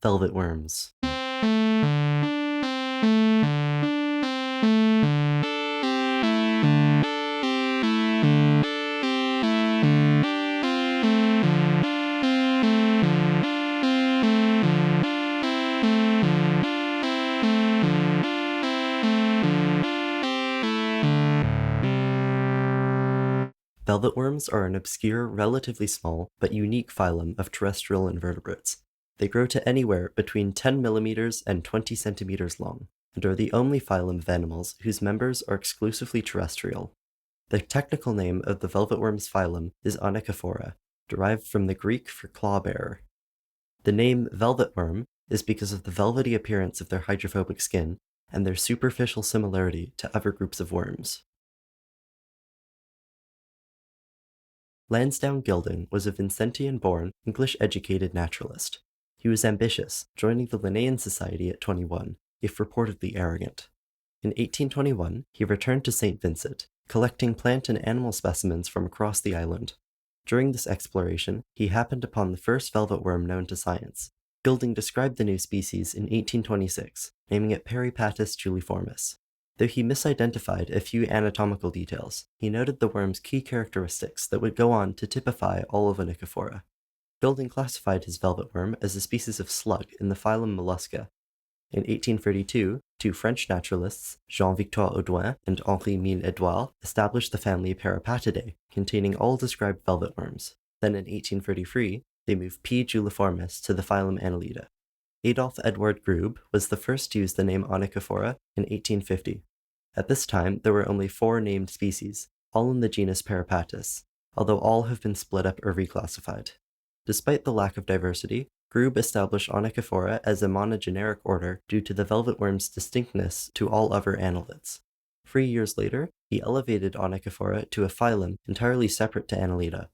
Velvet worms. Velvet worms are an obscure, relatively small, but unique phylum of terrestrial invertebrates. They grow to anywhere between 10 millimeters and 20 centimeters long, and are the only phylum of animals whose members are exclusively terrestrial. The technical name of the velvet worm's phylum is Onychophora, derived from the Greek for claw-bearer. The name velvet worm is because of the velvety appearance of their hydrophobic skin and their superficial similarity to other groups of worms. Lansdowne Gilding was a Vincentian-born, English-educated naturalist. He was ambitious, joining the Linnaean Society at 21, if reportedly arrogant. In 1821, he returned to St. Vincent, collecting plant and animal specimens from across the island. During this exploration, he happened upon the first velvet worm known to science. Gilding described the new species in 1826, naming it Peripatus juliformis. Though he misidentified a few anatomical details, he noted the worm's key characteristics that would go on to typify all of Onychophora. Gilding classified his velvet worm as a species of slug in the phylum Mollusca. In 1832, two French naturalists, Jean-Victor Audouin and Henri-Mille Edouard, established the family Peripatidae, containing all described velvet worms. Then in 1833, they moved P. juliformis to the phylum Annelida. Adolf Edward Grube was the first to use the name Onychophora in 1850. At this time, there were only 4 named species, all in the genus Peripatus, although all have been split up or reclassified. Despite the lack of diversity, Grube established Onychophora as a monogeneric order due to the velvet worm's distinctness to all other annelids. 3 years later, he elevated Onychophora to a phylum entirely separate to Annelida.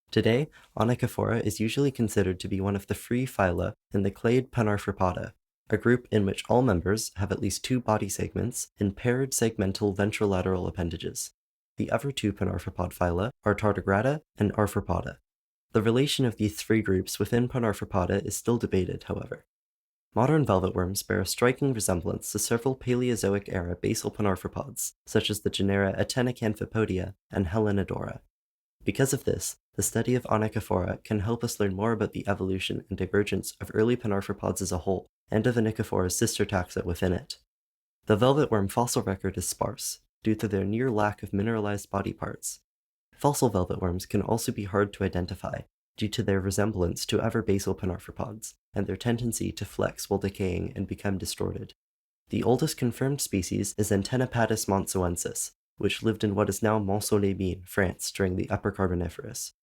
Today, Onychophora is usually considered to be one of the 3 phyla in the clade Panarthropoda, a group in which all members have at least 2 body segments and paired segmental ventrolateral appendages. The other 2 Panarthropod phyla are Tardigrada and Arthropoda. The relation of these 3 groups within Panarthropoda is still debated, however. Modern velvet worms bear a striking resemblance to several Paleozoic-era basal panarthropods, such as the genera Atenacanthopodia and Helenodora. Because of this, the study of Onychophora can help us learn more about the evolution and divergence of early panarthropods as a whole, and of Onychophora's sister taxa within it. The velvet worm fossil record is sparse, due to their near lack of mineralized body parts. Fossil velvet worms can also be hard to identify, due to their resemblance to other basal panarthropods, and their tendency to flex while decaying and become distorted. The oldest confirmed species is Antennapatus monsoensis, which lived in what is now Mont-Saint-Lémy, France, during the Upper Carboniferous.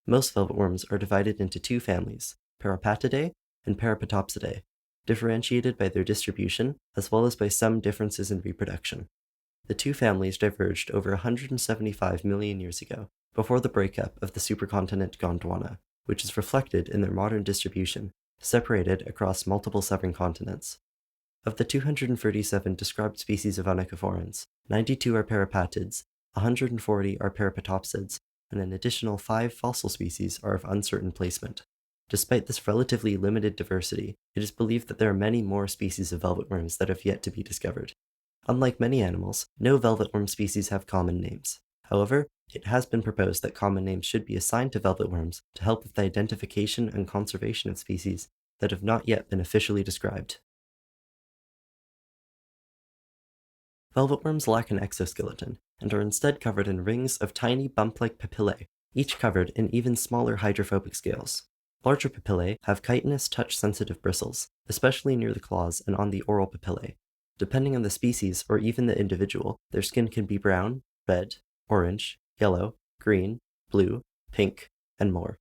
Most velvet worms are divided into 2 families, Peripatidae and Peripatopsidae, differentiated by their distribution as well as by some differences in reproduction. The 2 families diverged over 175 million years ago, before the breakup of the supercontinent Gondwana, which is reflected in their modern distribution, separated across multiple southern continents. Of the 237 described species of onychophorans, 92 are peripatids, 140 are peripatopsids, and an additional 5 fossil species are of uncertain placement. Despite this relatively limited diversity, it is believed that there are many more species of velvet worms that have yet to be discovered. Unlike many animals, no velvet worm species have common names. However, it has been proposed that common names should be assigned to velvet worms to help with the identification and conservation of species that have not yet been officially described. Velvet worms lack an exoskeleton, and are instead covered in rings of tiny bump-like papillae, each covered in even smaller hydrophobic scales. Larger papillae have chitinous touch-sensitive bristles, especially near the claws and on the oral papillae. Depending on the species or even the individual, their skin can be brown, red, orange, yellow, green, blue, pink, and more.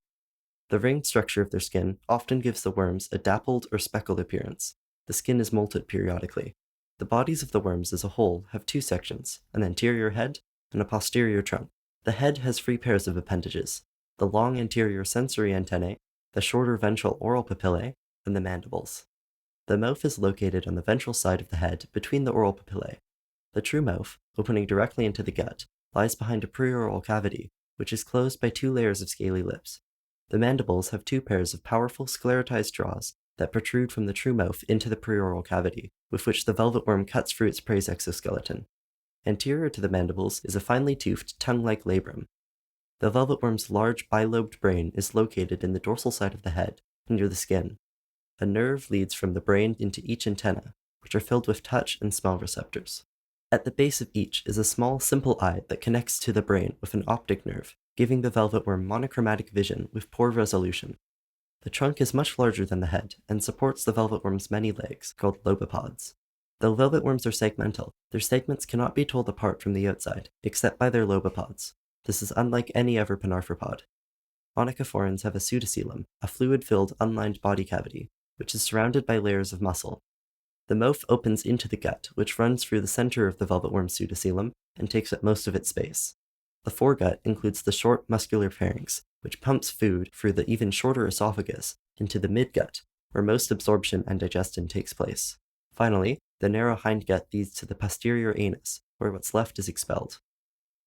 The ringed structure of their skin often gives the worms a dappled or speckled appearance. The skin is molted periodically. The bodies of the worms as a whole have 2 sections, an anterior head and a posterior trunk. The head has 3 pairs of appendages, the long anterior sensory antennae, the shorter ventral oral papillae, and the mandibles. The mouth is located on the ventral side of the head between the oral papillae. The true mouth, opening directly into the gut, lies behind a preoral cavity, which is closed by 2 layers of scaly lips. The mandibles have 2 pairs of powerful sclerotized jaws that protrude from the true mouth into the preoral cavity, with which the velvet worm cuts through its prey's exoskeleton. Anterior to the mandibles is a finely toothed, tongue-like labrum. The velvet worm's large bilobed brain is located in the dorsal side of the head, near the skin. A nerve leads from the brain into each antenna, which are filled with touch and smell receptors. At the base of each is a small, simple eye that connects to the brain with an optic nerve, giving the velvet worm monochromatic vision with poor resolution. The trunk is much larger than the head and supports the velvet worm's many legs, called lobopods. Though velvet worms are segmental, their segments cannot be told apart from the outside, except by their lobopods. This is unlike any other panarthropod. Onychophorans have a pseudocoelom, a fluid-filled, unlined body cavity, which is surrounded by layers of muscle. The mouth opens into the gut, which runs through the center of the velvet worm's pseudocoelom and takes up most of its space. The foregut includes the short muscular pharynx, which pumps food through the even shorter esophagus into the midgut, where most absorption and digestion takes place. Finally, the narrow hindgut leads to the posterior anus, where what's left is expelled.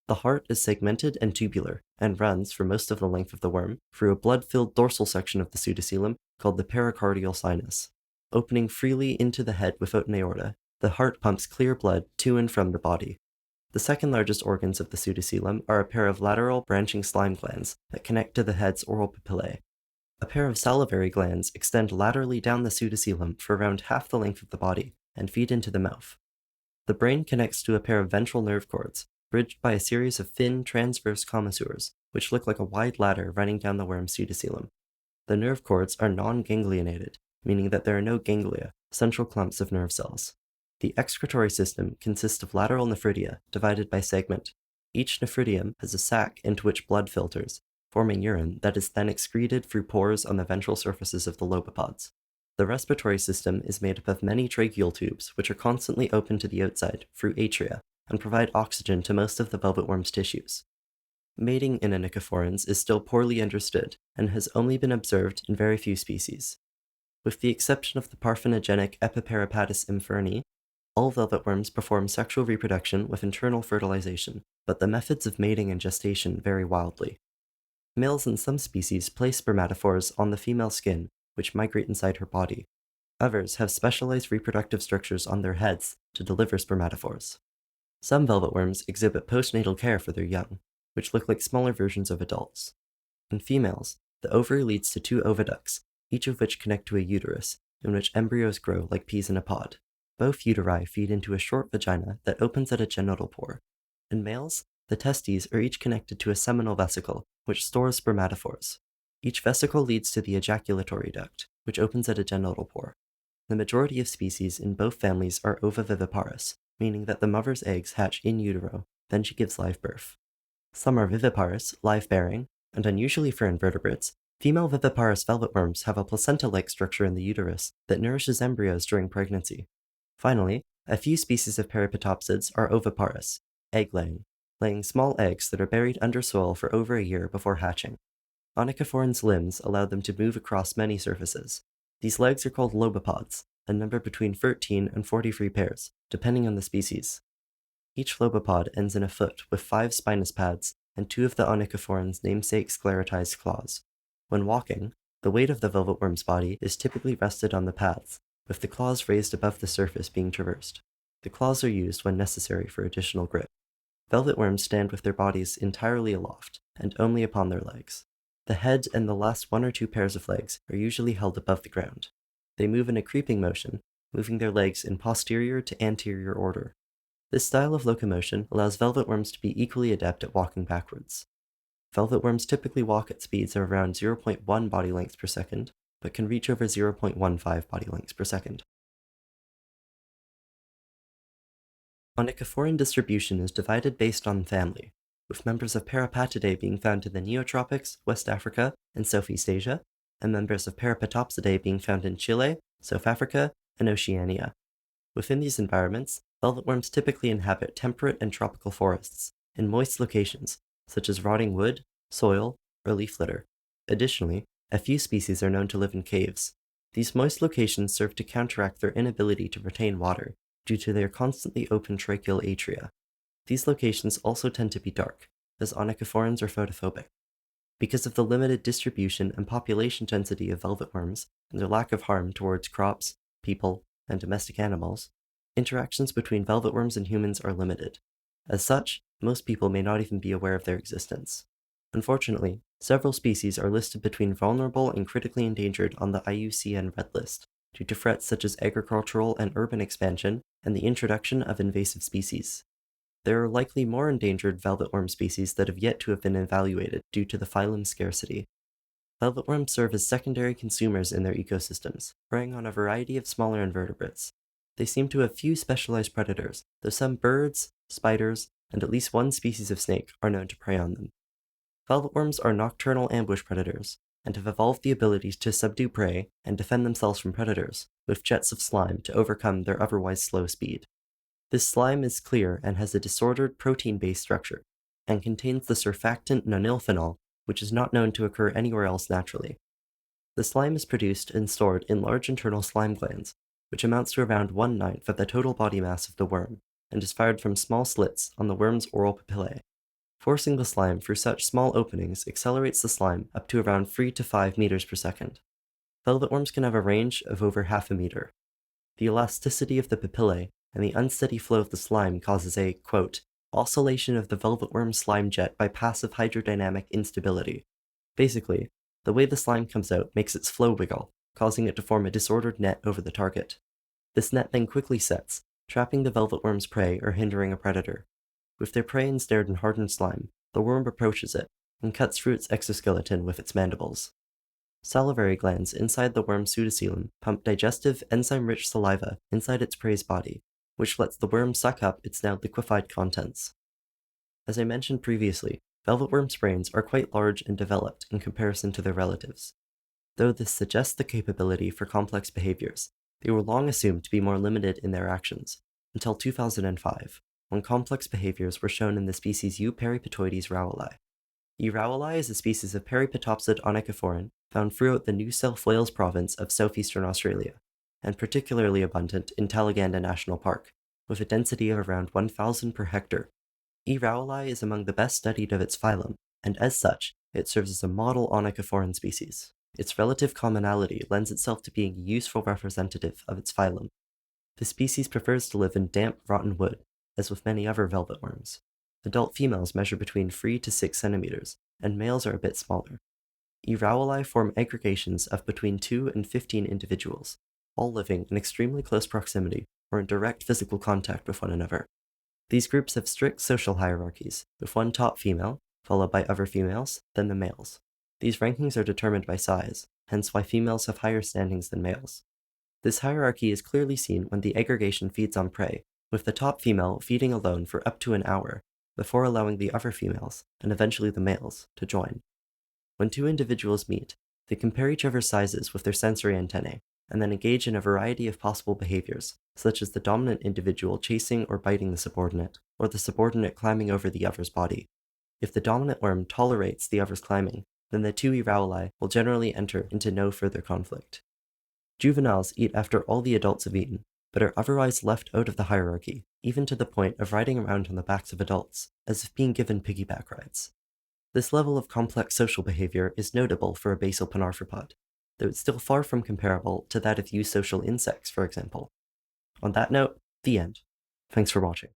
The heart is segmented and tubular, and runs, for most of the length of the worm, through a blood-filled dorsal section of the pseudocoelom called the pericardial sinus. Opening freely into the head without an aorta, the heart pumps clear blood to and from the body. The second largest organs of the pseudocoelom are a pair of lateral branching slime glands that connect to the head's oral papillae. A pair of salivary glands extend laterally down the pseudocoelom for around half the length of the body and feed into the mouth. The brain connects to a pair of ventral nerve cords, bridged by a series of thin transverse commissures, which look like a wide ladder running down the worm's pseudocoelom. The nerve cords are non-ganglionated, meaning that there are no ganglia, central clumps of nerve cells. The excretory system consists of lateral nephridia, divided by segment. Each nephridium has a sac into which blood filters, forming urine that is then excreted through pores on the ventral surfaces of the lobopods. The respiratory system is made up of many tracheal tubes, which are constantly open to the outside through atria and provide oxygen to most of the velvet worm's tissues. Mating in onychophorans is still poorly understood and has only been observed in very few species. With the exception of the parthenogenic Epiperipatus inferni, all velvet worms perform sexual reproduction with internal fertilization, but the methods of mating and gestation vary wildly. Males in some species place spermatophores on the female skin, which migrate inside her body. Others have specialized reproductive structures on their heads to deliver spermatophores. Some velvet worms exhibit postnatal care for their young, which look like smaller versions of adults. In females, the ovary leads to two oviducts, each of which connect to a uterus, in which embryos grow like peas in a pod. Both uteri feed into a short vagina that opens at a genital pore. In males, the testes are each connected to a seminal vesicle, which stores spermatophores. Each vesicle leads to the ejaculatory duct, which opens at a genital pore. The majority of species in both families are ovoviviparous, meaning that the mother's eggs hatch in utero, then she gives live birth. Some are viviparous, live-bearing, and unusually for invertebrates, female viviparous velvet worms have a placenta-like structure in the uterus that nourishes embryos during pregnancy. Finally, a few species of peripatopsids are oviparous, egg-laying, laying small eggs that are buried under soil for over a year before hatching. Onychophoran's limbs allow them to move across many surfaces. These legs are called lobopods, and number between 13 and 43 pairs, depending on the species. Each lobopod ends in a foot with 5 spinous pads and 2 of the onychophoran's namesake sclerotized claws. When walking, the weight of the velvet worm's body is typically rested on the pads, with the claws raised above the surface being traversed. The claws are used when necessary for additional grip. Velvet worms stand with their bodies entirely aloft, and only upon their legs. The head and the last 1 or 2 pairs of legs are usually held above the ground. They move in a creeping motion, moving their legs in posterior to anterior order. This style of locomotion allows velvet worms to be equally adept at walking backwards. Velvet worms typically walk at speeds of around 0.1 body lengths per second, but can reach over 0.15 body lengths per second. Onychophoran distribution is divided based on family, with members of Peripatidae being found in the Neotropics, West Africa, and Southeast Asia, and members of Peripatopsidae being found in Chile, South Africa, and Oceania. Within these environments, velvet worms typically inhabit temperate and tropical forests, in moist locations, such as rotting wood, soil, or leaf litter. Additionally, a few species are known to live in caves. These moist locations serve to counteract their inability to retain water, due to their constantly open tracheal atria. These locations also tend to be dark, as onychophorans are photophobic. Because of the limited distribution and population density of velvet worms and their lack of harm towards crops, people, and domestic animals, interactions between velvet worms and humans are limited. As such, most people may not even be aware of their existence. Unfortunately, several species are listed between vulnerable and critically endangered on the IUCN Red List due to threats such as agricultural and urban expansion and the introduction of invasive species. There are likely more endangered velvet worm species that have yet to have been evaluated due to the phylum scarcity. Velvet worms serve as secondary consumers in their ecosystems, preying on a variety of smaller invertebrates. They seem to have few specialized predators, though some birds, spiders, and at least one species of snake are known to prey on them. Velvet worms are nocturnal ambush predators, and have evolved the ability to subdue prey and defend themselves from predators, with jets of slime to overcome their otherwise slow speed. This slime is clear and has a disordered protein-based structure, and contains the surfactant nonylphenol, which is not known to occur anywhere else naturally. The slime is produced and stored in large internal slime glands, which amounts to around 1/9 of the total body mass of the worm, and is fired from small slits on the worm's oral papillae. Forcing the slime through such small openings accelerates the slime up to around 3 to 5 meters per second. Velvet worms can have a range of over half a meter. The elasticity of the papillae and the unsteady flow of the slime causes a, quote, oscillation of the velvet worm slime jet by passive hydrodynamic instability. Basically, the way the slime comes out makes its flow wiggle, causing it to form a disordered net over the target. This net then quickly sets, trapping the velvet worm's prey or hindering a predator. With their prey ensnared in hardened slime, the worm approaches it and cuts through its exoskeleton with its mandibles. Salivary glands inside the worm's pseudocoelom pump digestive, enzyme-rich saliva inside its prey's body, which lets the worm suck up its now liquefied contents. As I mentioned previously, velvet worms' brains are quite large and developed in comparison to their relatives. Though this suggests the capability for complex behaviors, they were long assumed to be more limited in their actions, until 2005, when complex behaviors were shown in the species U. peripetoides rowelli. E. rowelli is a species of peripetopsid onychophoran found throughout the New South Wales province of southeastern Australia, and particularly abundant in Talaganda National Park, with a density of around 1,000 per hectare. E. rowelli is among the best studied of its phylum, and as such, it serves as a model onychophoran species. Its relative commonality lends itself to being a useful representative of its phylum. The species prefers to live in damp, rotten wood, as with many other velvet worms. Adult females measure between 3 to 6 centimeters, and males are a bit smaller. E. rowelli form aggregations of between 2 and 15 individuals, all living in extremely close proximity or in direct physical contact with one another. These groups have strict social hierarchies, with one top female, followed by other females, then the males. These rankings are determined by size, hence why females have higher standings than males. This hierarchy is clearly seen when the aggregation feeds on prey, with the top female feeding alone for up to an hour, before allowing the other females, and eventually the males, to join. When two individuals meet, they compare each other's sizes with their sensory antennae, and then engage in a variety of possible behaviors, such as the dominant individual chasing or biting the subordinate, or the subordinate climbing over the other's body. If the dominant worm tolerates the other's climbing, then the two E. rowelli will generally enter into no further conflict. Juveniles eat after all the adults have eaten, but are otherwise left out of the hierarchy, even to the point of riding around on the backs of adults, as if being given piggyback rides. This level of complex social behavior is notable for a basal panarthropod, though it's still far from comparable to that of eusocial insects, for example. On that note, the end. Thanks for watching.